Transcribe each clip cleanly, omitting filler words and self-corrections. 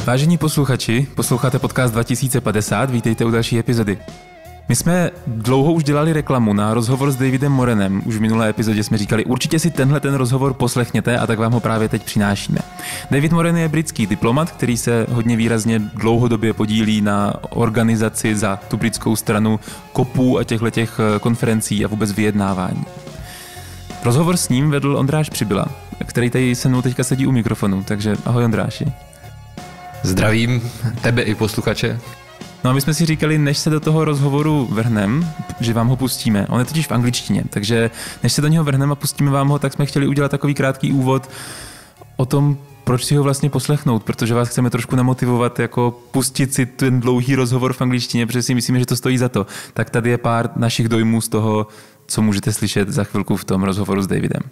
Vážení posluchači, posloucháte podcast 2050, vítejte u další epizody. My jsme dlouho už dělali reklamu na rozhovor s Davidem Moranem. Už v minulé epizodě jsme říkali, určitě si ten rozhovor poslechněte a tak vám ho právě teď přinášíme. David Moran je britský diplomat, který se hodně výrazně dlouhodobě podílí na organizaci za tu britskou stranu kopů a těchto konferencí a vůbec vyjednávání. Rozhovor s ním vedl Ondráš Přibyla, který tady se mnou teďka sedí u mikrofonu, takže ahoj Ondráši. Zdravím tebe i posluchače. No a my jsme si říkali, než se do toho rozhovoru vrhneme, že vám ho pustíme. On je totiž v angličtině, takže než se do něho vrhneme a pustíme vám ho, tak jsme chtěli udělat takový krátký úvod o tom, proč si ho vlastně poslechnout, protože vás chceme trošku namotivovat, jako pustit si ten dlouhý rozhovor v angličtině, protože si myslíme, že to stojí za to. Tak tady je pár našich dojmů z toho, co můžete slyšet za chvilku v tom rozhovoru s Davidem.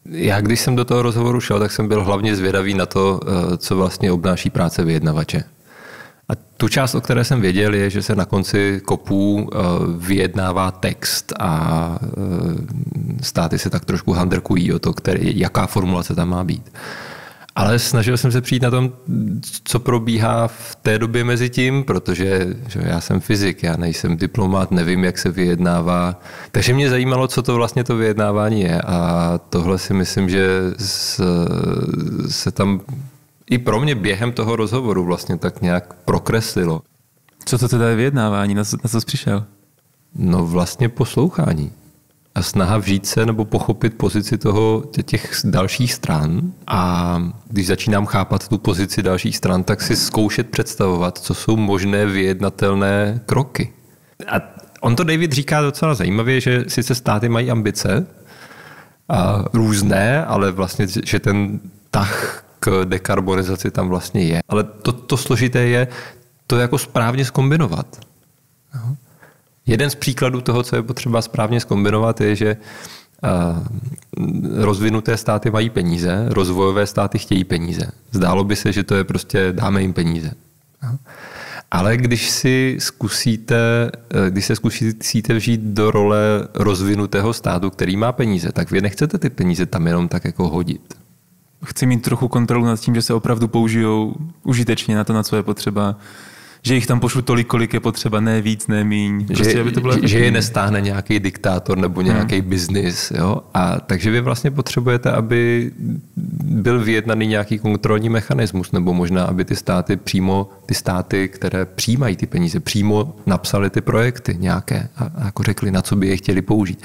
Já, když jsem do toho rozhovoru šel, tak jsem byl hlavně zvědavý na to, co vlastně obnáší práce vyjednavače. A tu část, o které jsem věděl, je, že se na konci kopů vyjednává text a státy se tak trošku handrkují o to, jaká formulace tam má být. Ale snažil jsem se přijít na tom, co probíhá v té době mezi tím, protože že já jsem fyzik, já nejsem diplomat, nevím, jak se vyjednává. Takže mě zajímalo, co to vlastně to vyjednávání je. A tohle si myslím, že se tam i pro mě během toho rozhovoru vlastně tak nějak prokreslilo. Co to teda je vyjednávání? Na co jsi přišel? No vlastně poslouchání. A snaha vžít se nebo pochopit pozici těch dalších stran. A když začínám chápat tu pozici dalších stran, tak si zkoušet představovat, co jsou možné vyjednatelné kroky. A on to David říká docela zajímavě, že sice státy mají ambice a různé, ale vlastně, že ten tah k dekarbonizaci tam vlastně je. Ale to složité je to jako správně zkombinovat. Jeden z příkladů toho, co je potřeba správně zkombinovat, je, že rozvinuté státy mají peníze, rozvojové státy chtějí peníze. Zdálo by se, že to je prostě dáme jim peníze. Ale když se zkusíte vžít do role rozvinutého státu, který má peníze, tak vy nechcete ty peníze tam jenom tak jako hodit. Chci mít trochu kontrolu nad tím, že se opravdu použijou užitečně na to, na co je potřeba. Že jich tam pošlu tolik, kolik je potřeba, ne víc, ne míň. Prostě, aby to bylo že je nestáhne nějaký diktátor nebo nějaký biznis. Jo? A takže vy vlastně potřebujete, aby byl vyjednaný nějaký kontrolní mechanismus, nebo možná, aby ty státy, které přijímají ty peníze, přímo napsali ty projekty nějaké a jako řekli, na co by je chtěli použít.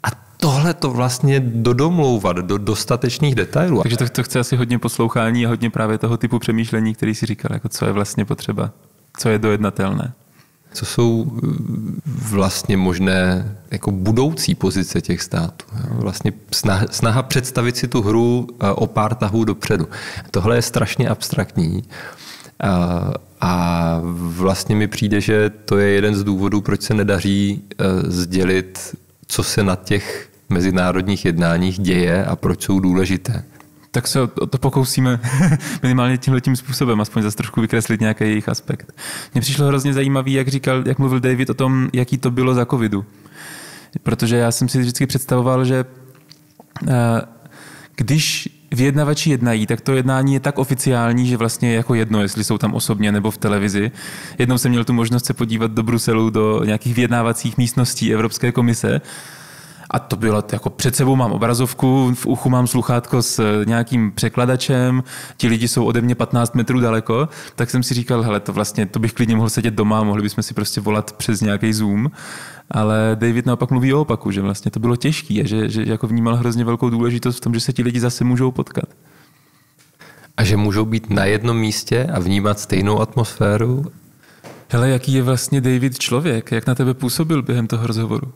A tohle to vlastně dodomlouvat do dostatečných detailů. Takže to chce asi hodně poslouchání a hodně právě toho typu přemýšlení, který si říkal, jako co je vlastně potřeba. Co je dojednatelné? Co jsou vlastně možné jako budoucí pozice těch států? Vlastně snaha představit si tu hru o pár tahů dopředu. Tohle je strašně abstraktní a vlastně mi přijde, že to je jeden z důvodů, proč se nedaří sdělit, co se na těch mezinárodních jednáních děje a proč jsou důležité. Tak se o to pokusíme minimálně tímhletím způsobem, aspoň zase trošku vykreslit nějaký jejich aspekt. Mně přišlo hrozně zajímavý, jak mluvil David o tom, jaký to bylo za covidu. Protože já jsem si vždycky představoval, že když vyjednavači jednají, tak to jednání je tak oficiální, že vlastně je jako jedno, jestli jsou tam osobně nebo v televizi. Jednou jsem měl tu možnost se podívat do Bruselu, do nějakých vyjednávacích místností Evropské komise. A to bylo jako před sebou mám obrazovku, v uchu mám sluchátko s nějakým překladačem, ti lidi jsou ode mě 15 metrů daleko, tak jsem si říkal, hele, to bych klidně mohl sedět doma, mohli bychom si prostě volat přes nějaký Zoom, ale David naopak mluví o opaku, že vlastně to bylo těžké a že jako vnímal hrozně velkou důležitost v tom, že se ti lidi zase můžou potkat. A že můžou být na jednom místě a vnímat stejnou atmosféru? Hele, jaký je vlastně David člověk? Jak na tebe působil během toho rozhovoru?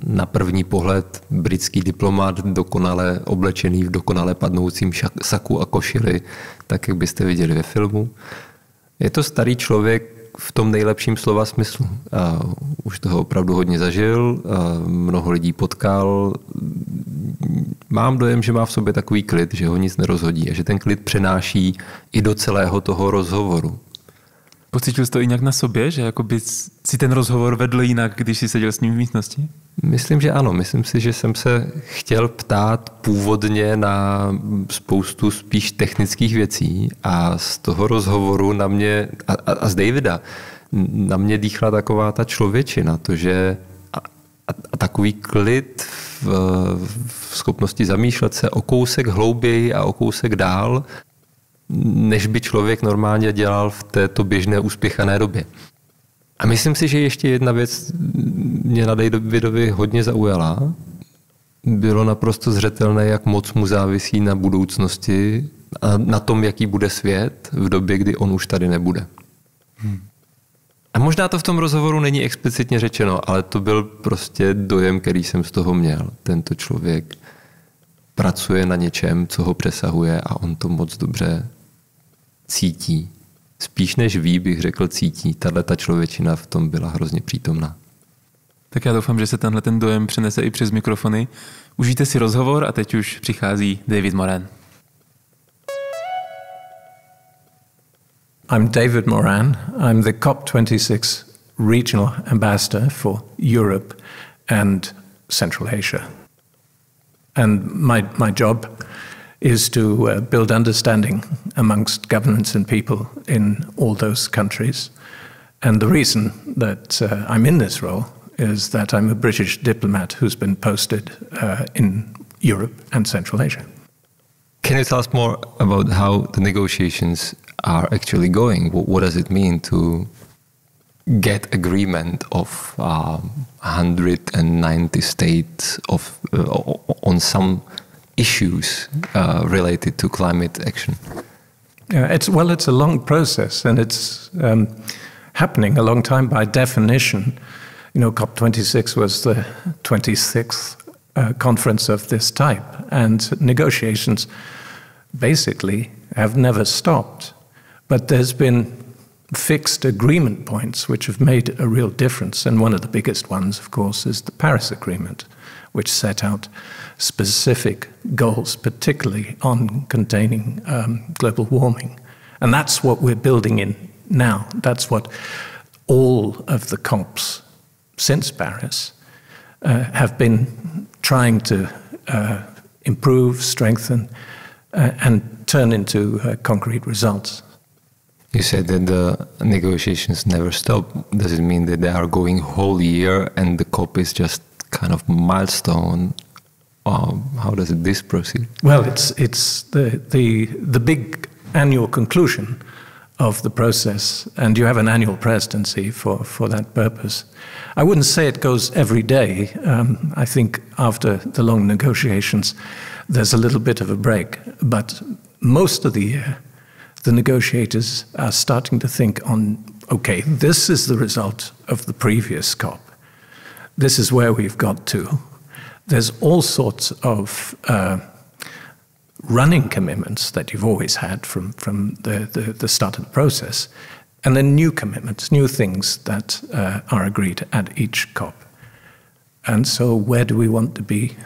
Na první pohled britský diplomat, dokonale oblečený v dokonale padnoucím saku a košili, tak jak byste viděli ve filmu. Je to starý člověk v tom nejlepším slova smyslu. A už toho opravdu hodně zažil, mnoho lidí potkal. Mám dojem, že má v sobě takový klid, že ho nic nerozhodí a že ten klid přenáší i do celého toho rozhovoru. Pocítil jsi to i nějak na sobě, že jakoby si ten rozhovor vedl jinak, když jsi seděl s ním v místnosti? Myslím, že ano. Myslím si, že jsem se chtěl ptát původně na spoustu spíš technických věcí a z toho rozhovoru na mě, a z Davida, na mě dýchla taková ta člověčina, to, že a takový klid v schopnosti zamýšlet se o kousek hlouběji a o kousek dál, než by člověk normálně dělal v této běžné uspěchané době. A myslím si, že ještě jedna věc mě na Davidovi hodně zaujala. Bylo naprosto zřetelné, jak moc mu závisí na budoucnosti a na tom, jaký bude svět v době, kdy on už tady nebude. A možná to v tom rozhovoru není explicitně řečeno, ale to byl prostě dojem, který jsem z toho měl. Tento člověk pracuje na něčem, co ho přesahuje a on to moc dobře cítí. Spíš než ví, bych řekl, cítí. Tato člověčina v tom byla hrozně přítomná. Tak já doufám, že se tenhle ten dojem přenese i přes mikrofony. Užijte si rozhovor a teď už přichází David Moran. I'm David Moran. I'm the COP26 regional ambassador for Europe and Central Asia. And my job is to build understanding amongst governments and people in all those countries. And the reason that I'm in this role is that I'm a British diplomat who's been posted in Europe and Central Asia. Can you tell us more about how the negotiations are actually going? What does it mean to get agreement of 190 states on some issues related to climate action? It's a long process, and it's happening a long time by definition. You know, COP26 was the 26th conference of this type, and negotiations basically have never stopped. But there's been fixed agreement points which have made a real difference, and one of the biggest ones, of course, is the Paris Agreement, which set out specific goals, particularly on containing global warming. And that's what we're building in now. That's what all of the COPs since Paris have been trying to improve, strengthen, and turn into concrete results. You said that the negotiations never stop. Does it mean that they are going whole year and the COP is just kind of milestone? How does this proceed? Well, it's the big annual conclusion of the process, and you have an annual presidency for that purpose. I wouldn't say it goes every day. I think after the long negotiations, there's a little bit of a break, but most of the year, the negotiators are starting to think on, okay, this is the result of the previous COP. This is where we've got to. There's all sorts of running commitments that you've always had from the start of the process, and then new commitments, new things that are agreed at each COP. And so where do we want to be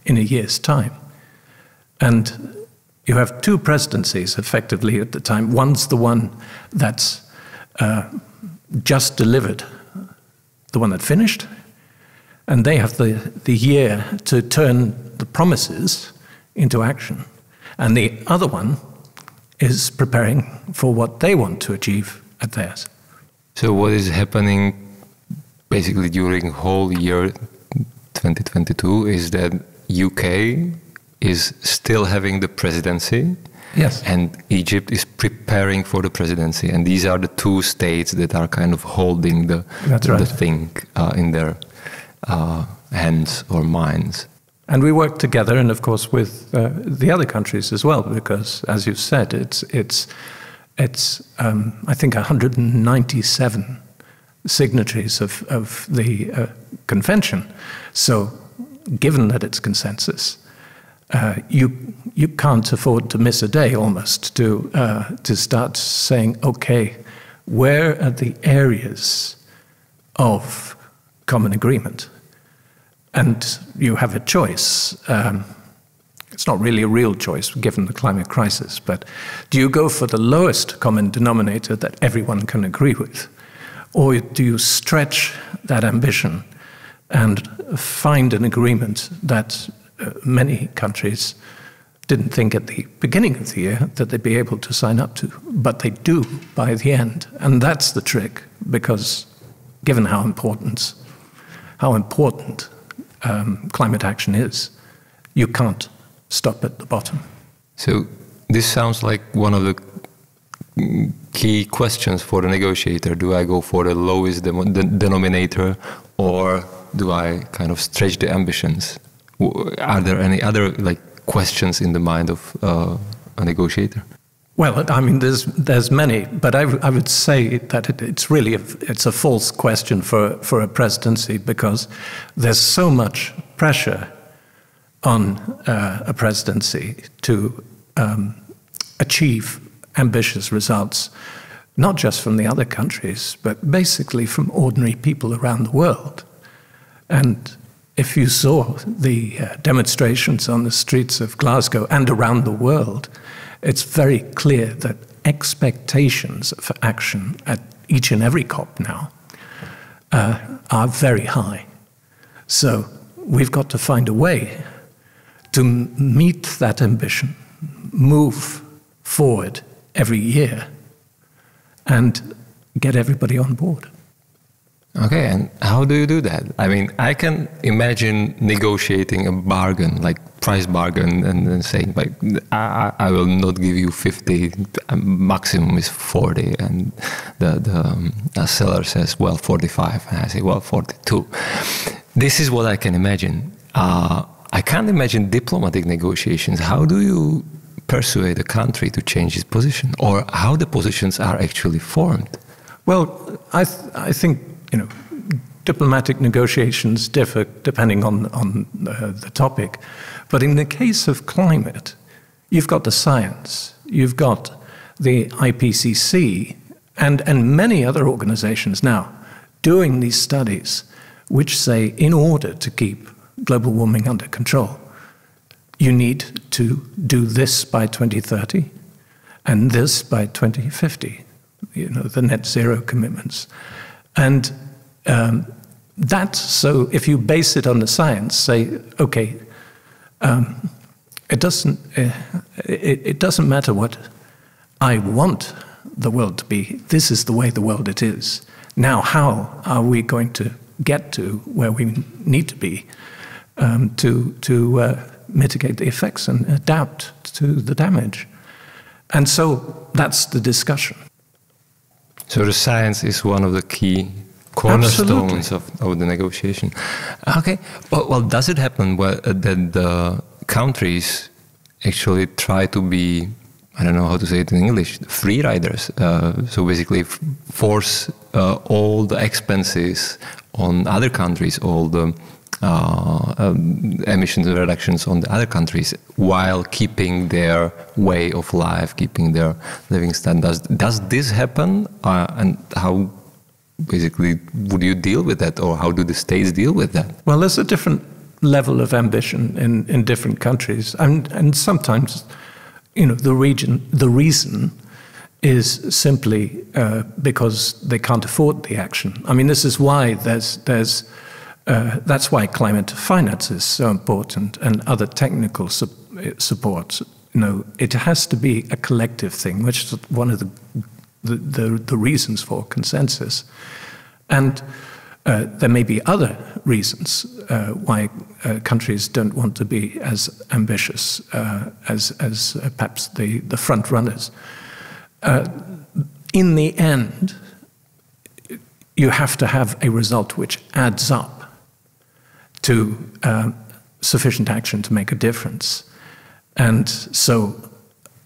in a year's time? And you have two presidencies effectively at the time. One's the one that's just delivered, the one that finished, and they have the year to turn the promises into action. And the other one is preparing for what they want to achieve at theirs. So what is happening basically during whole year 2022 is that UK is still having the presidency. Yes. And Egypt is preparing for the presidency. And these are the two states that are kind of holding the thing in their hands or minds. And we work together, and of course with the other countries as well, because as you've said, it's I think 197 signatories of the convention. So given that it's consensus, you can't afford to miss a day almost to start saying, okay, where are the areas of common agreement? And you have a choice. it's not really a real choice given the climate crisis, but do you go for the lowest common denominator that everyone can agree with? Or do you stretch that ambition and find an agreement that many countries didn't think at the beginning of the year that they'd be able to sign up to, but they do by the end. And that's the trick, because given how important climate action is, you can't stop at the bottom. So this sounds like one of the key questions for the negotiator. Do I go for the lowest denominator, or do I kind of stretch the ambitions? Are there any other questions in the mind of a negotiator? Well, I mean, there's many, but I would say that it's a false question for a presidency, because there's so much pressure on a presidency to achieve ambitious results, not just from the other countries, but basically from ordinary people around the world. And if you saw the demonstrations on the streets of Glasgow and around the world, it's very clear that expectations for action at each and every COP now are very high. So we've got to find a way to meet that ambition, move forward every year, and get everybody on board. Okay, and how do you do that? I mean, I can imagine negotiating a bargain, like price bargain, and saying, like, I will not give you 50, maximum is 40, and the seller says, well, 45, and I say, well, 42. This is what I can imagine. I can't imagine diplomatic negotiations. How do you persuade a country to change its position, or how the positions are actually formed? Well, I think, diplomatic negotiations differ depending on the topic. But in the case of climate, you've got the science, you've got the IPCC, and many other organizations now doing these studies which say, in order to keep global warming under control, you need to do this by 2030 and this by 2050, the net zero commitments. And so if you base it on the science, say, okay, it doesn't matter what I want the world to be. This is the way the world it is. Now, how are we going to get to where we need to be to mitigate the effects and adapt to the damage? And so that's the discussion. So the science is one of the key cornerstones of the negotiation. Okay. Well, does it happen that the countries actually try to be, I don't know how to say it in English, free riders? So basically force all the expenses on other countries, all the emissions reductions on the other countries, while keeping their way of life, keeping their living standards. Does this happen? And how basically would you deal with that, or how do the states deal with that? Well, there's a different level of ambition in different countries, and sometimes, the reason is simply because they can't afford the action. I mean, this is why that's why climate finance is so important, and other technical support. It has to be a collective thing, which is one of the reasons for consensus. And there may be other reasons why countries don't want to be as ambitious as perhaps the front runners. In the end, you have to have a result which adds up to sufficient action to make a difference. And so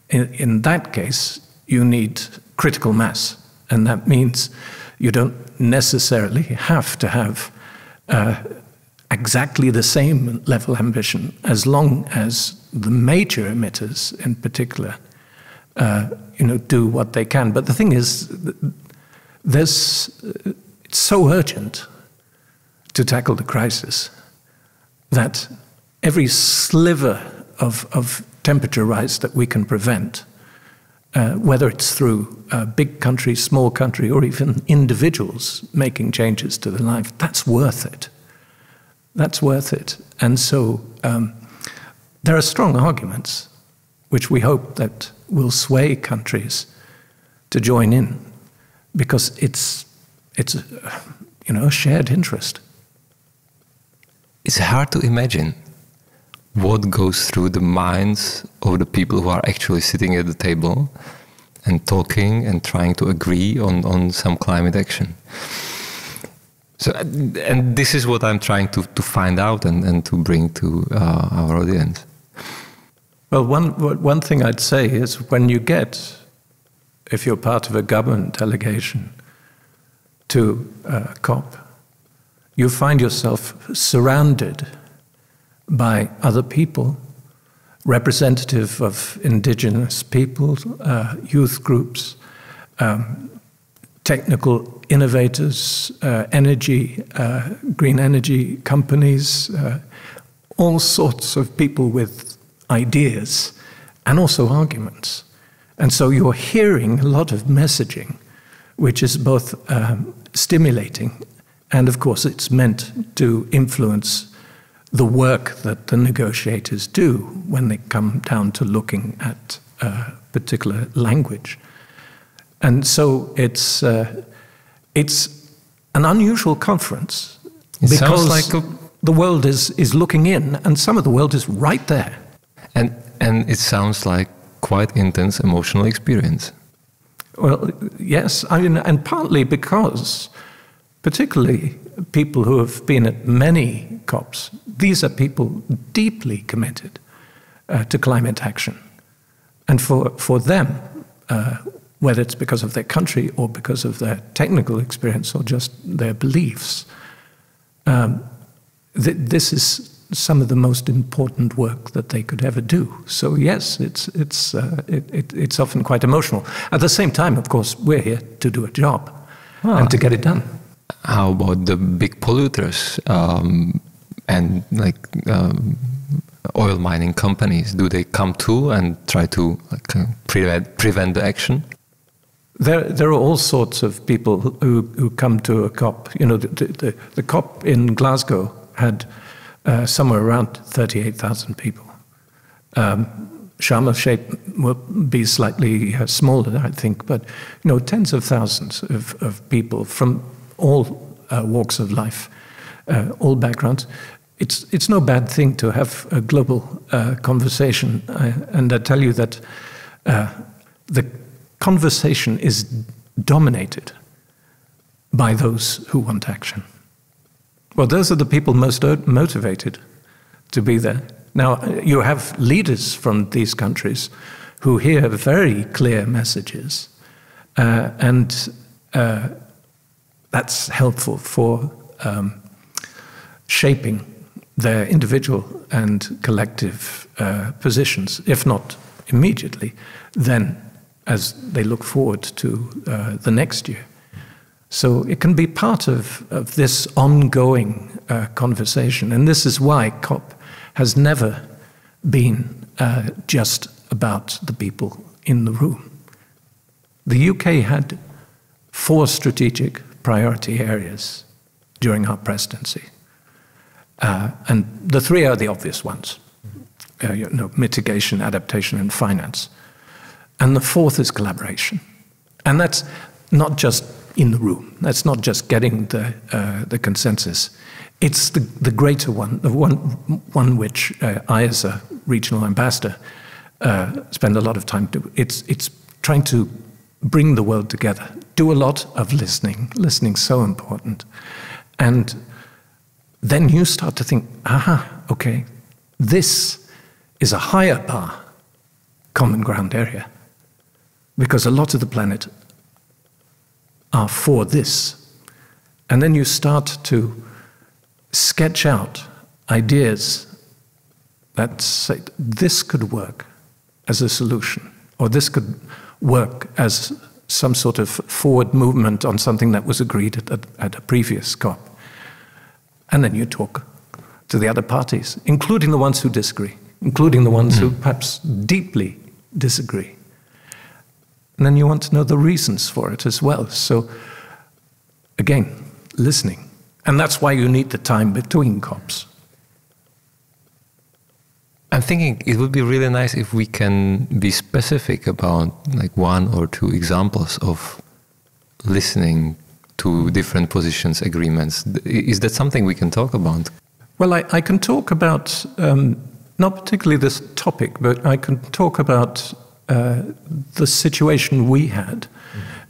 in that case, you need critical mass. And that means you don't necessarily have to have exactly the same level of ambition, as long as the major emitters in particular do what they can. But the thing is, it's so urgent to tackle the crisis that every sliver of temperature rise that we can prevent, whether it's through a big country, small country, or even individuals making changes to their life, that's worth it. That's worth it. And so there are strong arguments which we hope that will sway countries to join in, because it's a shared interest. It's hard to imagine what goes through the minds of the people who are actually sitting at the table and talking and trying to agree on some climate action. So, and this is what I'm trying to find out and to bring to our audience. Well, one thing I'd say is when you get, if you're part of a government delegation to COP, you find yourself surrounded by other people, representative of indigenous people, youth groups, technical innovators, energy, green energy companies, all sorts of people with ideas and also arguments. And so you're hearing a lot of messaging, which is both stimulating and, of course, it's meant to influence the work that the negotiators do when they come down to looking at a particular language. And so it's an unusual conference because the world is looking in, and some of the world is right there. And it sounds like quite intense emotional experience. Well, yes, I mean, and partly because, particularly people who have been at many COPs, these are people deeply committed to climate action. And for them, whether it's because of their country or because of their technical experience or just their beliefs, this is some of the most important work that they could ever do. So yes, it's often quite emotional. At the same time, of course, we're here to do a job and to get it done. How about the big polluters and oil mining companies? Do they come too and try to prevent the action? There are all sorts of people who come to a COP. You know, the COP in Glasgow had somewhere around 38,000 people. Sharm el-Sheikh will be slightly smaller, I think, but tens of thousands of people from all walks of life, all backgrounds. It's no bad thing to have a global conversation, and I tell you that the conversation is dominated by those who want action. Well, those are the people most motivated to be there. Now, you have leaders from these countries who hear very clear messages, and that's helpful for shaping their individual and collective positions, if not immediately, then as they look forward to the next year. So it can be part of this ongoing conversation. And this is why COP has never been just about the people in the room. The UK had 4 strategic priority areas during our presidency. And the 3 are the obvious ones. Mitigation, adaptation, and finance. And the 4th is collaboration. And that's not just in the room. That's not just getting the consensus. It's the greater one, the one which I, as a regional ambassador, spend a lot of time doing. It's trying to bring the world together. Do a lot of listening. Listening's so important. And then you start to think, okay, this is a higher bar common ground area, because a lot of the planet are for this. And then you start to sketch out ideas that say this could work as a solution, or this could work as some sort of forward movement on something that was agreed at a previous COP. And then you talk to the other parties, including the ones who disagree. including the ones who perhaps deeply disagree. And then you want to know the reasons for it as well. So, again, listening. And that's why you need the time between COPs. I'm thinking it would be really nice if we can be specific about like one or two examples of listening to different positions, agreements. Is that something we can talk about? Well, I can talk about, not particularly this topic, but I can talk about the situation we had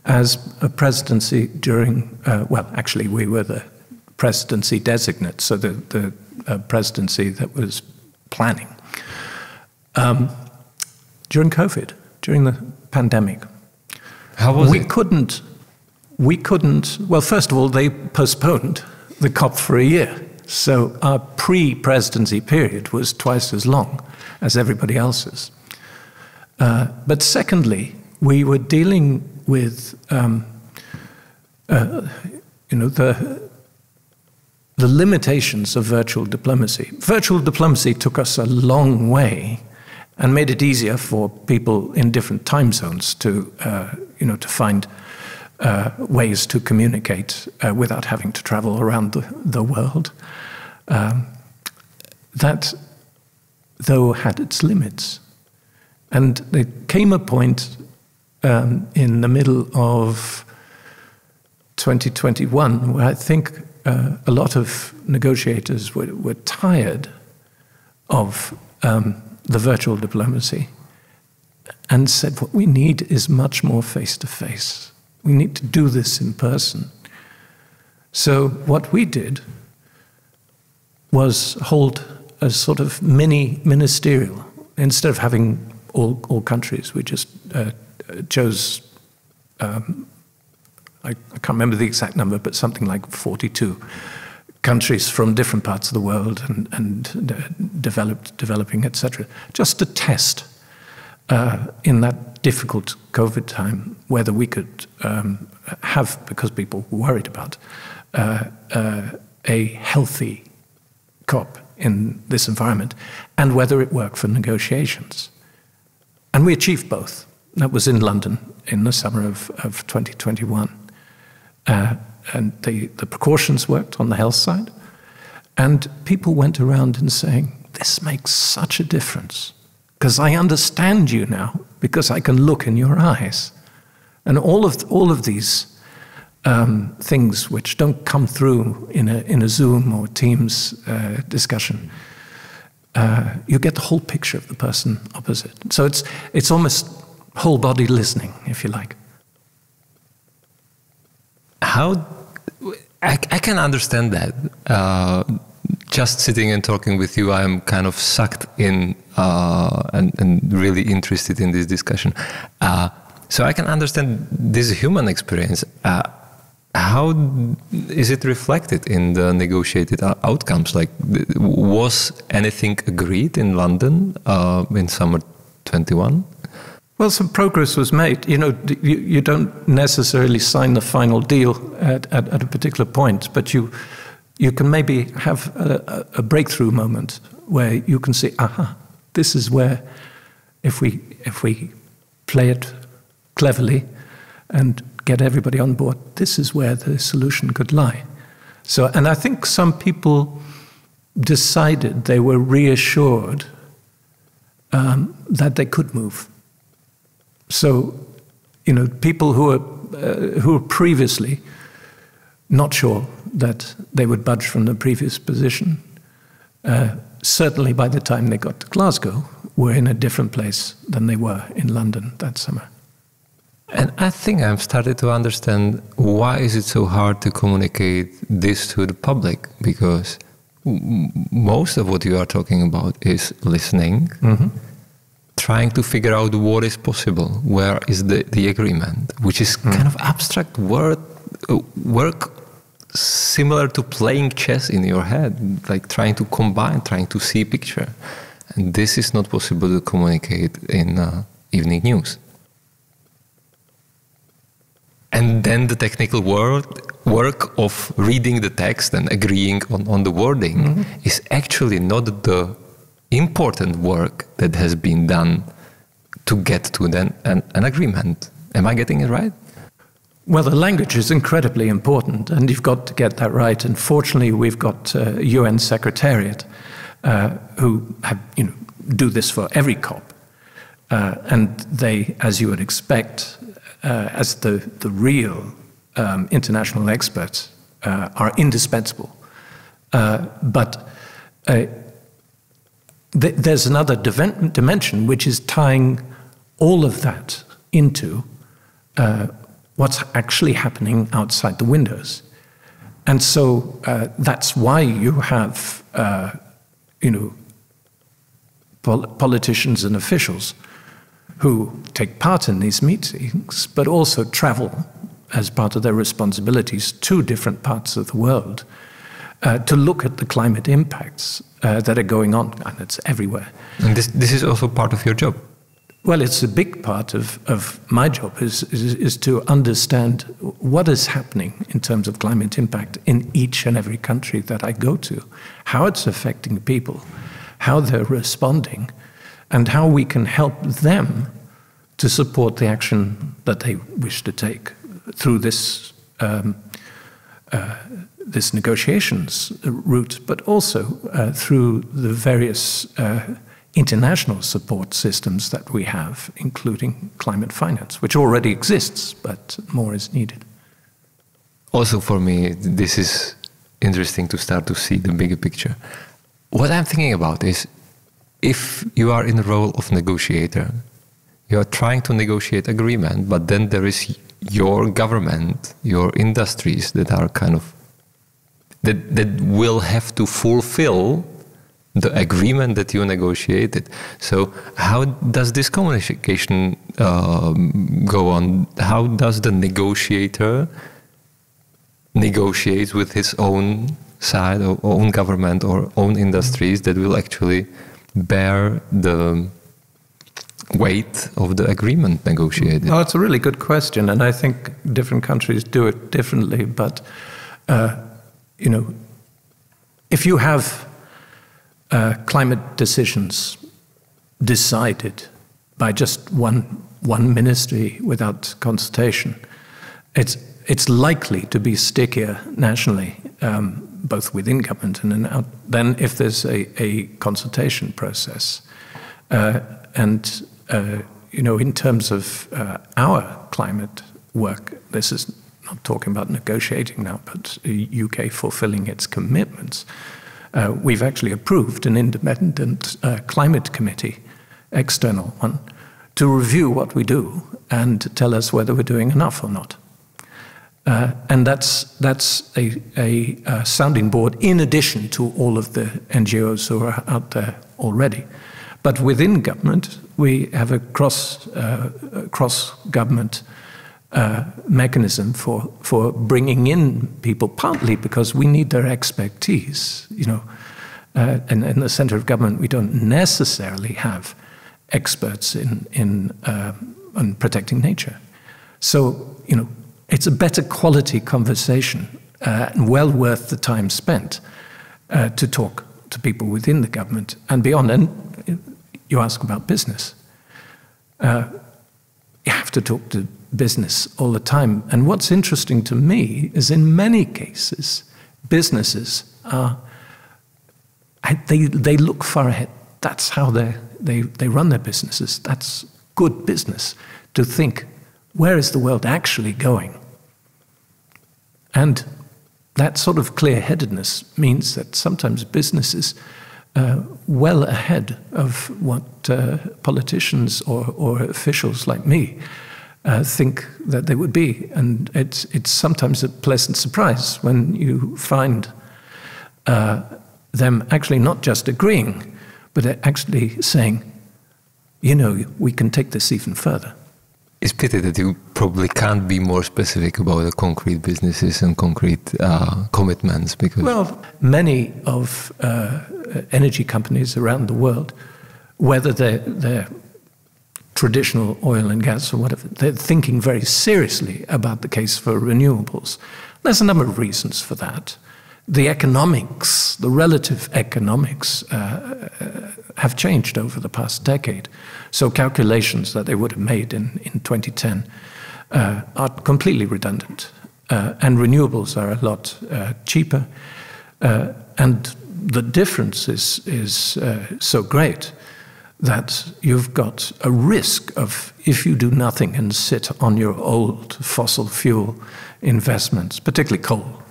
as a presidency during, well, actually we were the presidency designate, so the presidency that was planning. During COVID, during the pandemic. How was it? We couldn't, well, first of all, they postponed the COP for a year. So our pre-presidency period was twice as long as everybody else's. But secondly, we were dealing with, the limitations of virtual diplomacy. Virtual diplomacy took us a long way and made it easier for people in different time zones to find ways to communicate without having to travel around the world. That, though, had its limits. And there came a point in the middle of 2021 where I think a lot of negotiators were tired of the virtual diplomacy and said, what we need is much more face-to-face. We need to do this in person. So what we did was hold a sort of mini ministerial. Instead of having all countries, we just chose, I can't remember the exact number, but something like 42 countries from different parts of the world and developing, etc., just to test in that difficult COVID time whether we could have, because people were worried about, a healthy COP in this environment, and whether it worked for negotiations. And we achieved both. That was in London in the summer of 2021. And the precautions worked on the health side. And people went around and saying, this makes such a difference, because I understand you now, because I can look in your eyes. And all of these things which don't come through in a Zoom or Teams discussion, you get the whole picture of the person opposite. So it's almost whole body listening, if you like. How I can understand that. Just sitting and talking with you, I'm kind of sucked in and really interested in this discussion. So I can understand this human experience. How is it reflected in the negotiated outcomes? Like, was anything agreed in London in summer 21? Well, some progress was made. You don't necessarily sign the final deal at a particular point, but you can maybe have a breakthrough moment where you can say, aha, this is where, if we play it cleverly and get everybody on board, this is where the solution could lie. So, and I think some people decided, they were reassured that they could move. So, people who were previously not sure that they would budge from the previous position, certainly by the time they got to Glasgow, were in a different place than they were in London that summer. And I think I've started to understand why is it so hard to communicate this to the public, because most of what you are talking about is listening, trying to figure out what is possible, where is the agreement, which is kind of abstract work similar to playing chess in your head, like trying to combine, trying to see a picture. And this is not possible to communicate in evening news. And then the technical work of reading the text and agreeing on the wording is actually not the important work that has been done to get to an agreement. Am I getting it right? Well, the language is incredibly important, and you've got to get that right. And fortunately, we've got a UN Secretariat who have, do this for every COP. And they, as you would expect, as the real international experts, are indispensable. But there's another dimension, which is tying all of that into what's actually happening outside the windows. And so that's why you have, politicians and officials who take part in these meetings, but also travel as part of their responsibilities to different parts of the world to look at the climate impacts that are going on, and it's everywhere. And this is also part of your job? Well, it's a big part of my job is to understand what is happening in terms of climate impact in each and every country that I go to, how it's affecting people, how they're responding, and how we can help them to support the action that they wish to take through this this negotiations route, but also through the various international support systems that we have, including climate finance, which already exists, but more is needed. Also for me, this is interesting to start to see the bigger picture. What I'm thinking about is, if you are in the role of negotiator, you are trying to negotiate agreement, but then there is your government, your industries that are kind of, that will have to fulfill the agreement that you negotiated. So how does this communication go on? How does the negotiator negotiate with his own side or own government or own industries that will actually bear the weight of the agreement negotiated? Oh, it's a really good question, and I think different countries do it differently. But if you have climate decisions decided by just one ministry without consultation, it's likely to be stickier nationally, both within government and out, than if there's a consultation process. In terms of our climate work, this is not talking about negotiating now, but UK fulfilling its commitments. We've actually approved an independent climate committee, external one, to review what we do and to tell us whether we're doing enough or not. And that's a sounding board in addition to all of the NGOs who are out there already. But within government, we have a cross-government mechanism for bringing in people, partly because we need their expertise. And in the center of government, we don't necessarily have experts in protecting nature. So, it's a better quality conversation and well worth the time spent to talk to people within the government and beyond. And you ask about business. You have to talk to business all the time. And what's interesting to me is, in many cases, businesses they look far ahead. That's how they run their businesses. That's good business, to think, where is the world actually going? And that sort of clear-headedness means that sometimes businesses well ahead of what politicians or officials like me think that they would be. And it's sometimes a pleasant surprise when you find them actually not just agreeing, but actually saying, we can take this even further. It's pity that you probably can't be more specific about the concrete businesses and concrete commitments, because... Well, many of energy companies around the world, whether they're traditional oil and gas or whatever, they're thinking very seriously about the case for renewables. There's a number of reasons for that. the economics, the relative economics, have changed over the past decade. So calculations that they would have made in 2010 are completely redundant. And renewables are a lot cheaper. And the difference is so great that you've got a risk of, if you do nothing and sit on your old fossil fuel investments, particularly coal,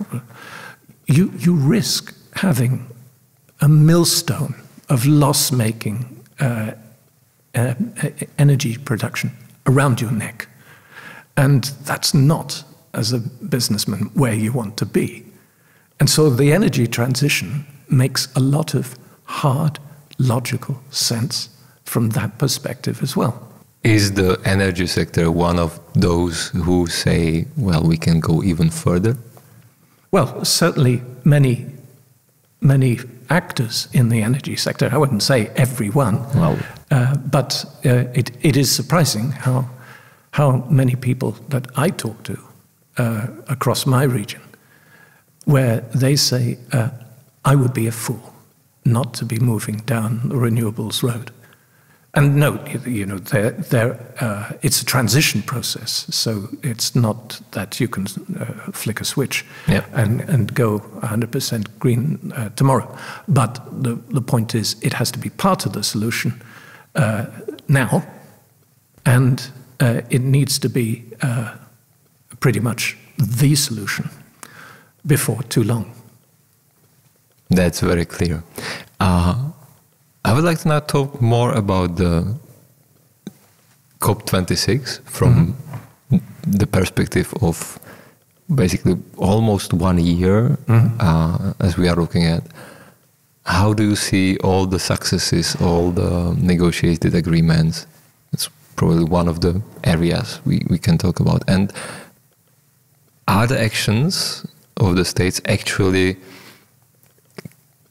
you risk having a millstone of loss-making energy production around your neck. And that's not, as a businessman, where you want to be. And so the energy transition makes a lot of hard, logical sense from that perspective as well. Is the energy sector one of those who say, well, we can go even further? Well, certainly many actors in the energy sector, I wouldn't say everyone, Wow. but it is surprising how many people that I talk to across my region, where they say, I would be a fool not to be moving down the renewables road. And no, it's a transition process, so it's not that you can flick a switch and go 100% green tomorrow. But the point is, it has to be part of the solution now, and it needs to be pretty much the solution before too long. That's very clear. I would like to now talk more about the COP26 from the perspective of basically almost 1 year, as we are looking at. How do you see all the successes, all the negotiated agreements? It's probably one of the areas we can talk about. And are the actions of the states actually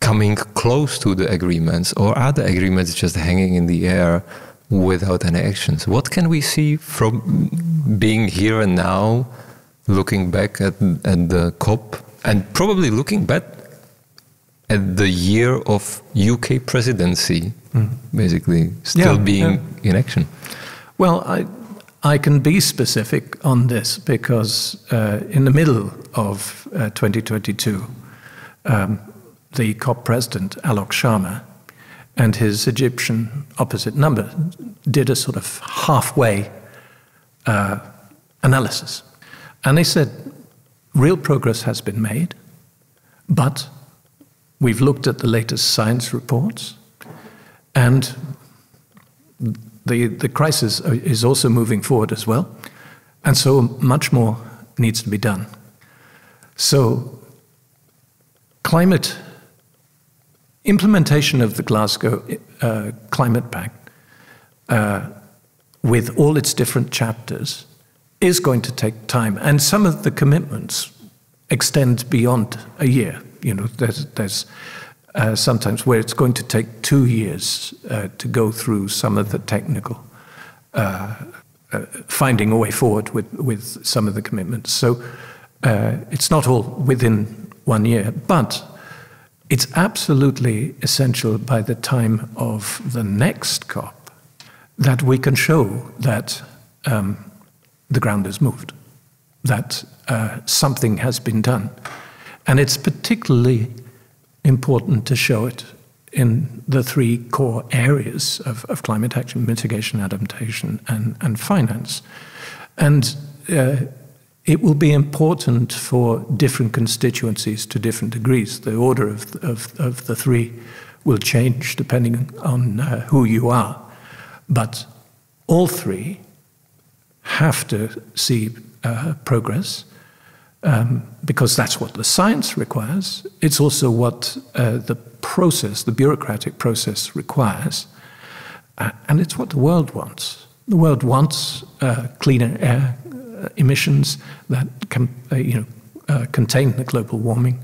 coming close to the agreements, or are the agreements just hanging in the air without any actions? What can we see from being here and now, looking back at the COP, and probably looking back at the year of UK presidency, basically still being in action? Well, I can be specific on this because in the middle of 2022, the COP president, Alok Sharma, and his Egyptian opposite number did a sort of halfway analysis. And they said, real progress has been made, but we've looked at the latest science reports, and the crisis is also moving forward as well, and so much more needs to be done. So implementation of the Glasgow Climate Pact with all its different chapters is going to take time, and some of the commitments extend beyond a year. There's sometimes where it's going to take 2 years to go through some of the technical, finding a way forward with some of the commitments. So it's not all within 1 year, but it's absolutely essential by the time of the next COP that we can show that the ground has moved, that something has been done. And it's particularly important to show it in the 3 core areas of climate action: mitigation, adaptation, and finance. And it will be important for different constituencies to different degrees. The order of the 3 will change depending on who you are. But all 3 have to see progress because that's what the science requires. It's also what the bureaucratic process requires. And it's what the world wants. The world wants cleaner air, emissions that can contain the global warming,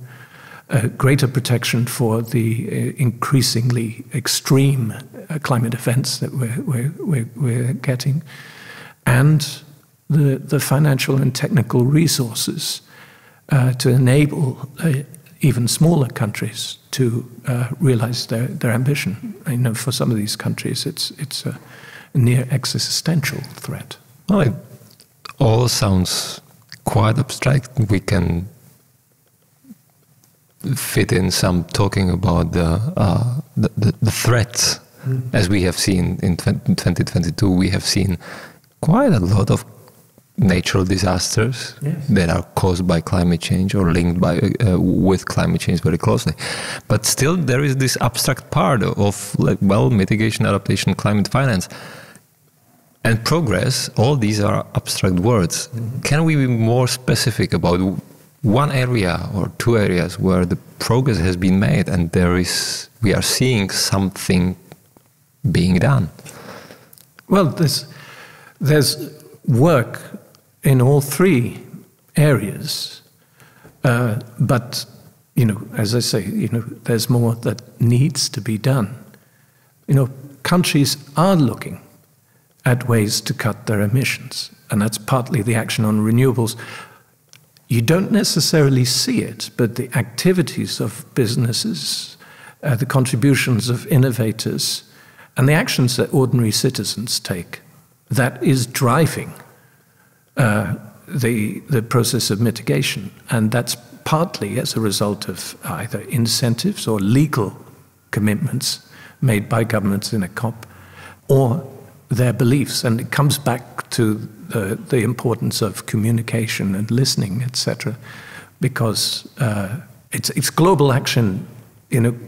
greater protection for the increasingly extreme climate events that we're getting, and the financial and technical resources to enable even smaller countries to realize their ambition. For some of these countries, it's a near existential threat. Well, it all sounds quite abstract. We can fit in some talking about the threats. As we have seen in 2022, we have seen quite a lot of natural disasters that are caused by climate change or linked with climate change very closely. But still, there is this abstract part of mitigation, adaptation, climate finance. And progress, all these are abstract words. Can we be more specific about one area or two areas where the progress has been made and we are seeing something being done? Well, there's work in all three areas, but as I say, there's more that needs to be done. Countries are looking at ways to cut their emissions, and that's partly the action on renewables. You don't necessarily see it, but the activities of businesses, the contributions of innovators, and the actions that ordinary citizens take, that is driving the process of mitigation. And that's partly as a result of either incentives or legal commitments made by governments in a COP, or their beliefs. And it comes back to the importance of communication and listening, etc., because it's global action,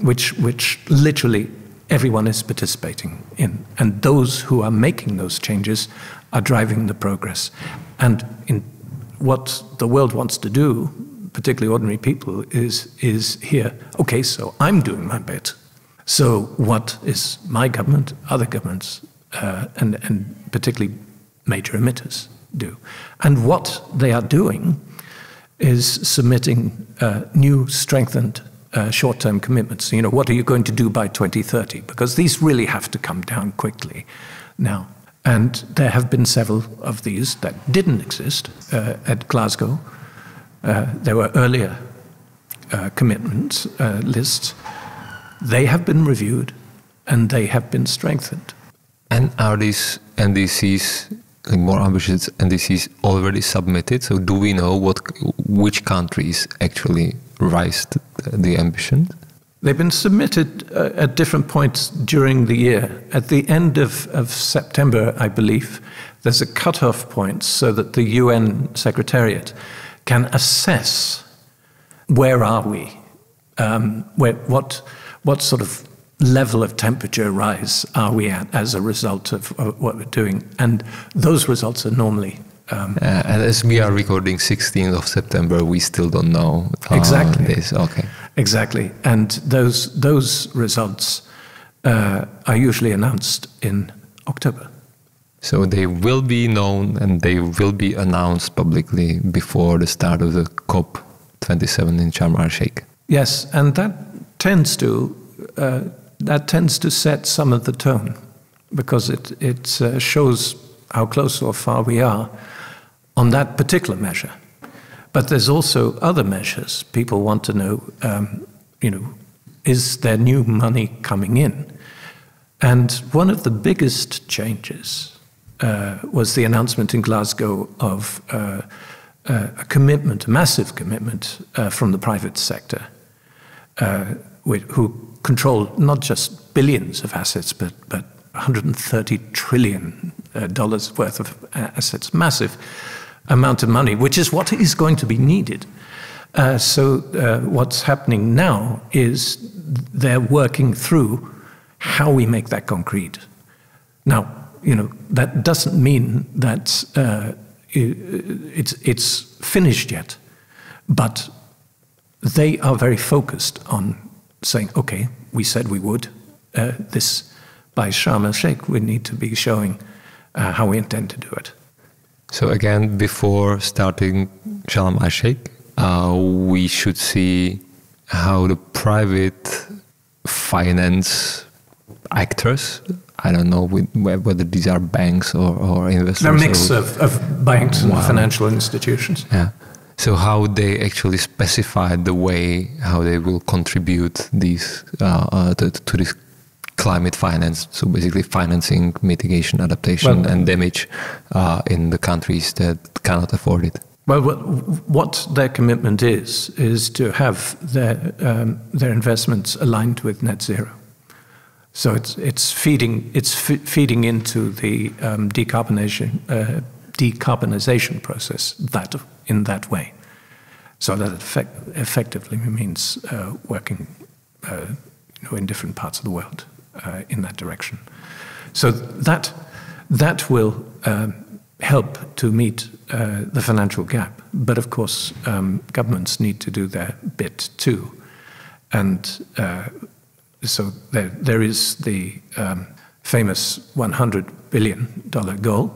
which literally everyone is participating in, and those who are making those changes are driving the progress. And in what the world wants to do, particularly ordinary people, is here. Okay, so I'm doing my bit. So what is my government, other governments, and particularly major emitters do? And what they are doing is submitting new, strengthened short-term commitments. What are you going to do by 2030? Because these really have to come down quickly now. And there have been several of these that didn't exist at Glasgow. There were earlier commitment lists. They have been reviewed and they have been strengthened. And are these NDCs, more ambitious NDCs, already submitted? So do we know which countries actually raised the ambition? They've been submitted at different points during the year. At the end of September, I believe, there's a cut-off point so that the UN Secretariat can assess where are we, what sort of level of temperature rise are we at as a result of what we're doing. And those results are normally... and as we are recording 16th of September, we still don't know exactly this. Okay. Exactly. And those results are usually announced in October. So they will be known and they will be announced publicly before the start of the COP27 in Sharm el-Sheikh. Yes, and that tends to set some of the tone, because it shows how close or far we are on that particular measure. But there's also other measures. People want to know, is there new money coming in? And one of the biggest changes was the announcement in Glasgow of a commitment, a massive commitment from the private sector, who control not just billions of assets, but $130 trillion worth of assets, massive amount of money, which is what is going to be needed. So what's happening now is they're working through how we make that concrete. Now, that doesn't mean that it's finished yet, but they are very focused on saying, okay, we said we would. This by Sharm el-Sheikh, we need to be showing how we intend to do it. So again, before starting Sharm el-Sheikh, we should see how the private finance actors, I don't know whether these are banks or investors. They're a mix of banks and financial institutions. Yeah. So how they actually specify the way how they will contribute these to this climate finance, so basically financing mitigation, adaptation, and damage in the countries that cannot afford it. Well, what their commitment is to have their investments aligned with net zero. So it's feeding into the decarbonization process in that way. So that effectively means working in different parts of the world in that direction. So that will help to meet the financial gap. But of course, governments need to do their bit too. And so there is the famous $100 billion goal,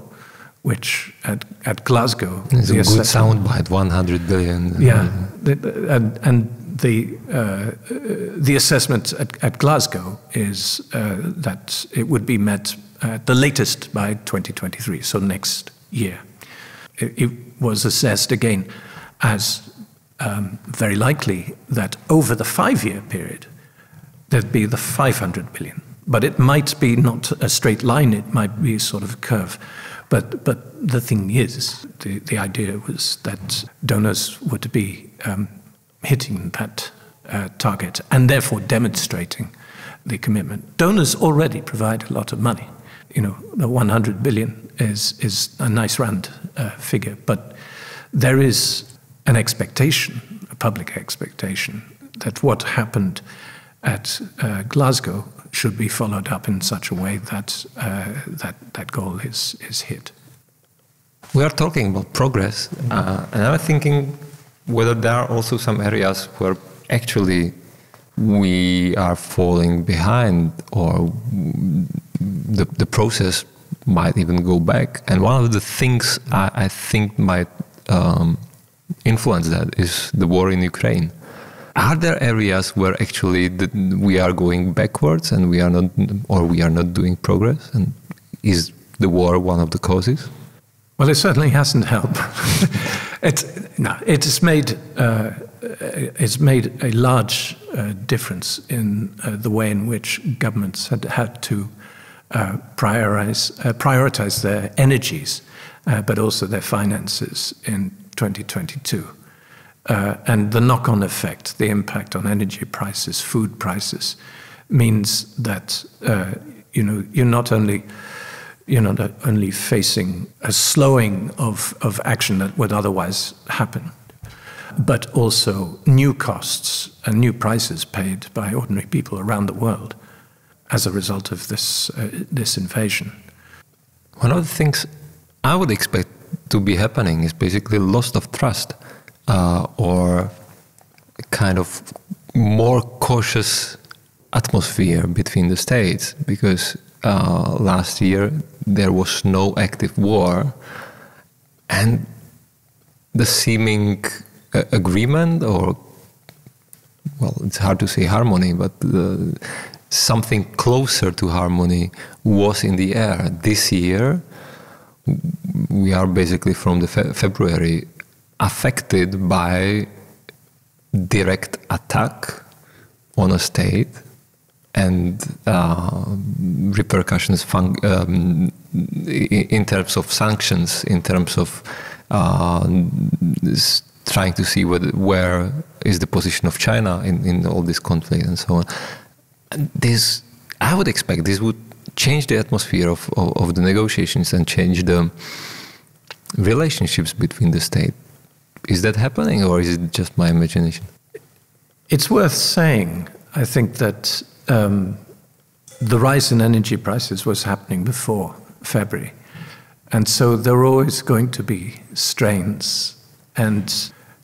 which at Glasgow... It's a good soundbite, 100 billion. Yeah, and the assessment at Glasgow is that it would be met at the latest by 2023, so next year. It was assessed again as very likely that over the 5-year period, there'd be the 500 billion. But it might be not a straight line, it might be a sort of curve. But the thing is, the idea was that donors would be hitting that target and therefore demonstrating the commitment. Donors already provide a lot of money. The 100 billion is a nice round figure, but there is an expectation, a public expectation, that what happened at Glasgow should be followed up in such a way that that goal is hit. We are talking about progress, and I'm thinking whether there are also some areas where actually we are falling behind, or the process might even go back. And one of the things I think might influence that is the war in Ukraine. Are there areas where actually we are going backwards and we are not doing progress? And is the war one of the causes? Well, it certainly hasn't helped. It's made a large difference in the way in which governments had to prioritize their energies, but also their finances in 2022. And the knock-on effect, the impact on energy prices, food prices, means that you're not only facing a slowing of action that would otherwise happen, but also new costs and new prices paid by ordinary people around the world as a result of this invasion. One of the things I would expect to be happening is basically loss of trust. Or a kind of more cautious atmosphere between the states, because last year there was no active war, and the seeming agreement, or, well, it's hard to say harmony, but something closer to harmony was in the air. This year, we are basically from the February affected by direct attack on a state and repercussions in terms of sanctions, in terms of trying to see where is the position of China in all this conflict and so on. And this, I would expect this would change the atmosphere of the negotiations and change the relationships between the state. Is that happening, or is it just my imagination? It's worth saying, I think, that the rise in energy prices was happening before February. And so there are always going to be strains. And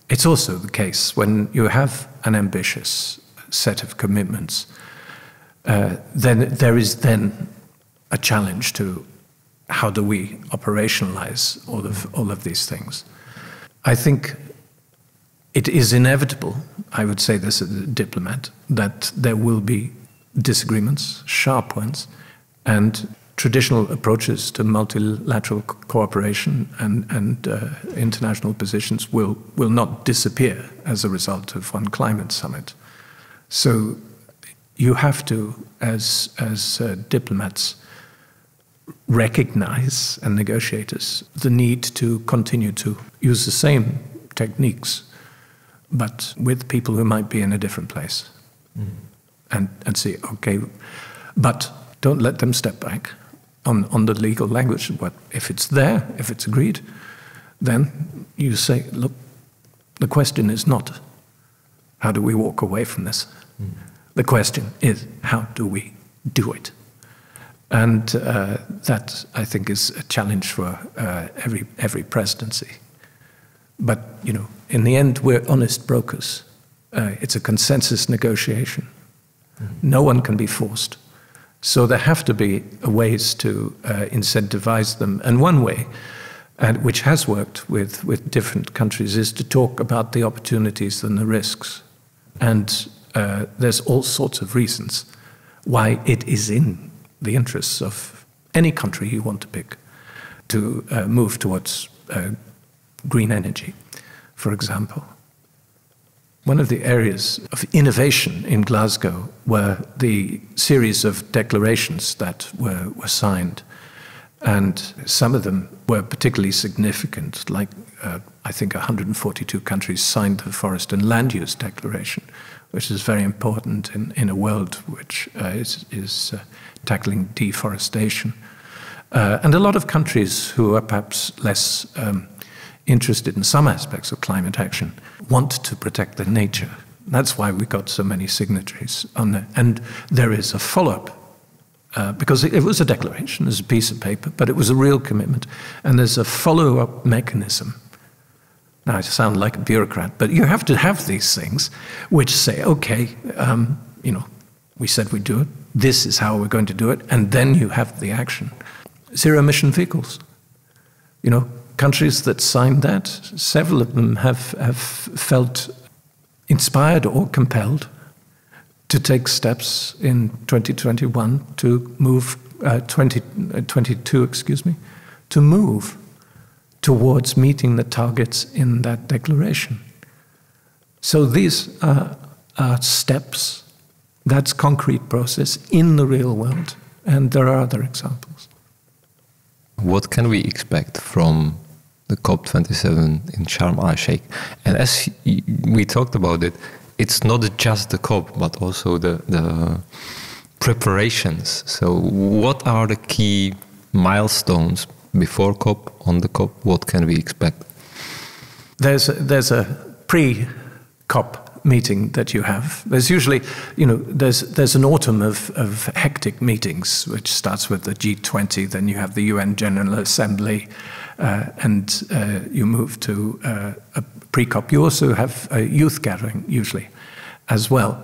it's also the case when you have an ambitious set of commitments, then there is then a challenge to how do we operationalize all of these things. I think it is inevitable, I would say this as a diplomat, that there will be disagreements, sharp ones, and traditional approaches to multilateral cooperation and international positions will not disappear as a result of one climate summit. So you have to, as diplomats, recognize, and negotiators, the need to continue to use the same techniques, but with people who might be in a different place. And say, okay, but don't let them step back on the legal language. But if it's there, if it's agreed, then you say, look, the question is not how do we walk away from this? The question is how do we do it? And that, I think, is a challenge for every presidency. But, you know, in the end, we're honest brokers. It's a consensus negotiation. No one can be forced. So there have to be ways to incentivize them. And one way, which has worked with different countries, is to talk about the opportunities and the risks. And there's all sorts of reasons why it is in the interests of any country you want to pick to move towards green energy, for example. One of the areas of innovation in Glasgow were the series of declarations that were signed. And some of them were particularly significant, like I think 142 countries signed the Forest and Land Use Declaration, which is very important in a world which is tackling deforestation. And a lot of countries who are perhaps less interested in some aspects of climate action want to protect the nature. That's why we got so many signatories on there. And there is a follow-up, because it was a declaration, it was a piece of paper, but it was a real commitment. And there's a follow-up mechanism. Now, I sound like a bureaucrat, but you have to have these things which say, okay, you know, we said we'd do it, this is how we're going to do it, and then you have the action. Zero-emission vehicles, you know, countries that signed that, several of them have felt inspired or compelled to take steps in 2021 to move, 2022, excuse me, to move towards meeting the targets in that declaration. So these are steps, that's concrete process in the real world, and there are other examples. What can we expect from the COP27 in Sharm el-Sheikh? And as we talked about it, it's not just the COP, but also the preparations. So what are the key milestones before COP, on the COP? What can we expect? There's a pre-COP meeting that you have. There's usually, you know, there's an autumn of hectic meetings, which starts with the G20, then you have the UN General Assembly, and you move to a pre-COP. You also have a youth gathering, usually, as well.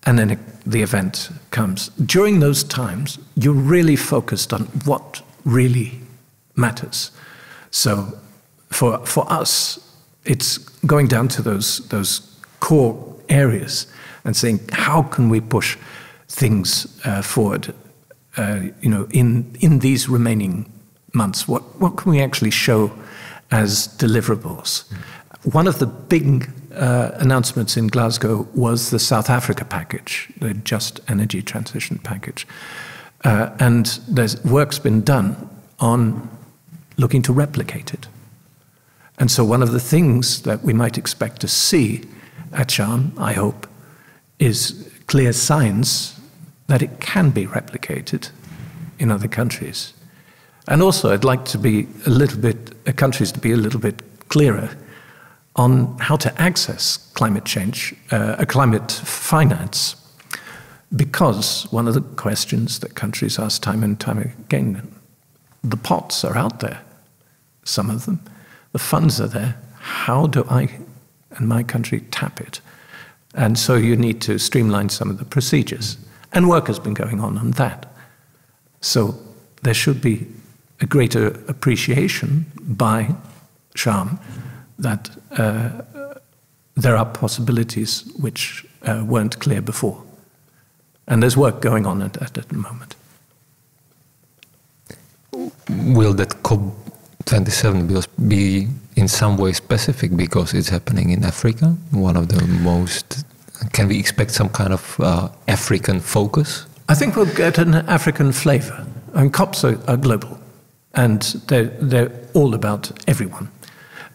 And then the event comes. During those times, you're really focused on what really matters. So for us, it's going down to those core areas and saying, how can we push things forward, you know, in these remaining months? What can we actually show as deliverables? One of the big announcements in Glasgow was the South Africa package, the Just Energy Transition package. And work's been done on looking to replicate it. And so one of the things that we might expect to see at Sharm, I hope, is clear signs that it can be replicated in other countries. And also, I'd like to be countries to be a little bit clearer on how to access climate change, climate finance, because one of the questions that countries ask time and time again, the pots are out there, some of them, the funds are there, how do I and my country tap it? And so you need to streamline some of the procedures. And work has been going on that. So there should be a greater appreciation by Sharm that there are possibilities which weren't clear before. And there's work going on at the moment. Will that COP27 be in some way specific because it's happening in Africa? One of the most... Can we expect some kind of African focus? I think we'll get an African flavour. And COPs are global, and they're all about everyone.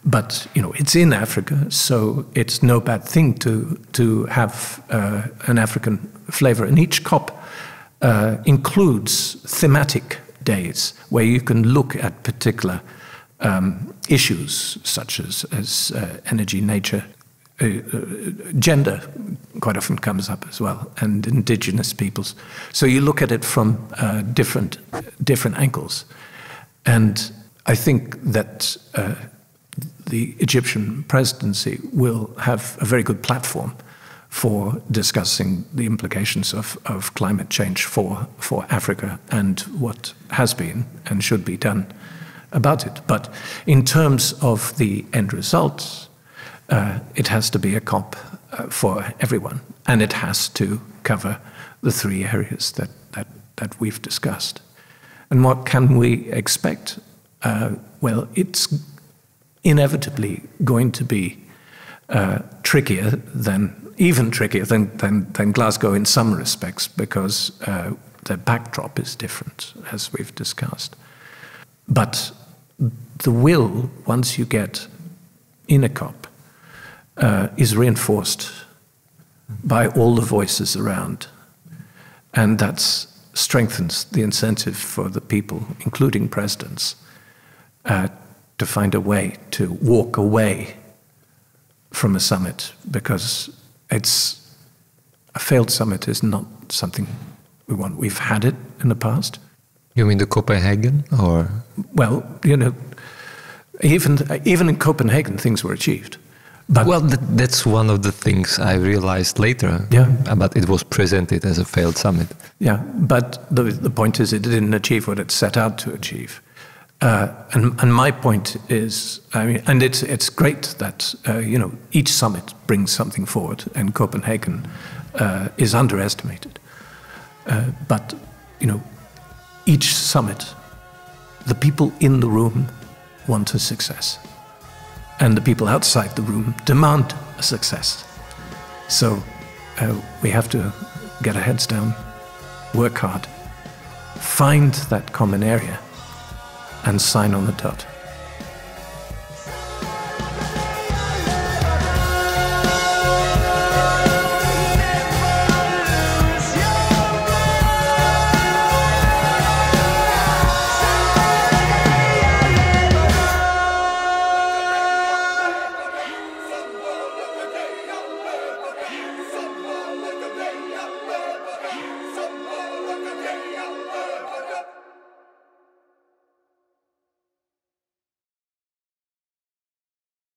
But it's in Africa, so it's no bad thing to have an African flavour. And each COP includes thematic days where you can look at particular issues such as energy, nature, gender quite often comes up as well, and indigenous peoples. So you look at it from different angles, and I think that the Egyptian presidency will have a very good platform for discussing the implications of climate change for Africa and what has been and should be done about it. But in terms of the end results, it has to be a COP for everyone, and it has to cover the three areas that we've discussed. And what can we expect? Well, it's inevitably going to be trickier than Glasgow in some respects, because the backdrop is different, as we've discussed. But the will, once you get in a COP, is reinforced by all the voices around. And that strengthens the incentive for the people, including presidents, to find a way to walk away from a summit, because a failed summit is not something we want. We've had it in the past. You mean the Copenhagen, or? Well, even in Copenhagen, things were achieved. But well, that's one of the things I realized later. Yeah. But it was presented as a failed summit. Yeah, but the point is it didn't achieve what it set out to achieve. And my point is, and it's great that each summit brings something forward, and Copenhagen is underestimated. But each summit, the people in the room want a success, and the people outside the room demand a success. So we have to get our heads down, work hard, find that common area, and sign on the dot.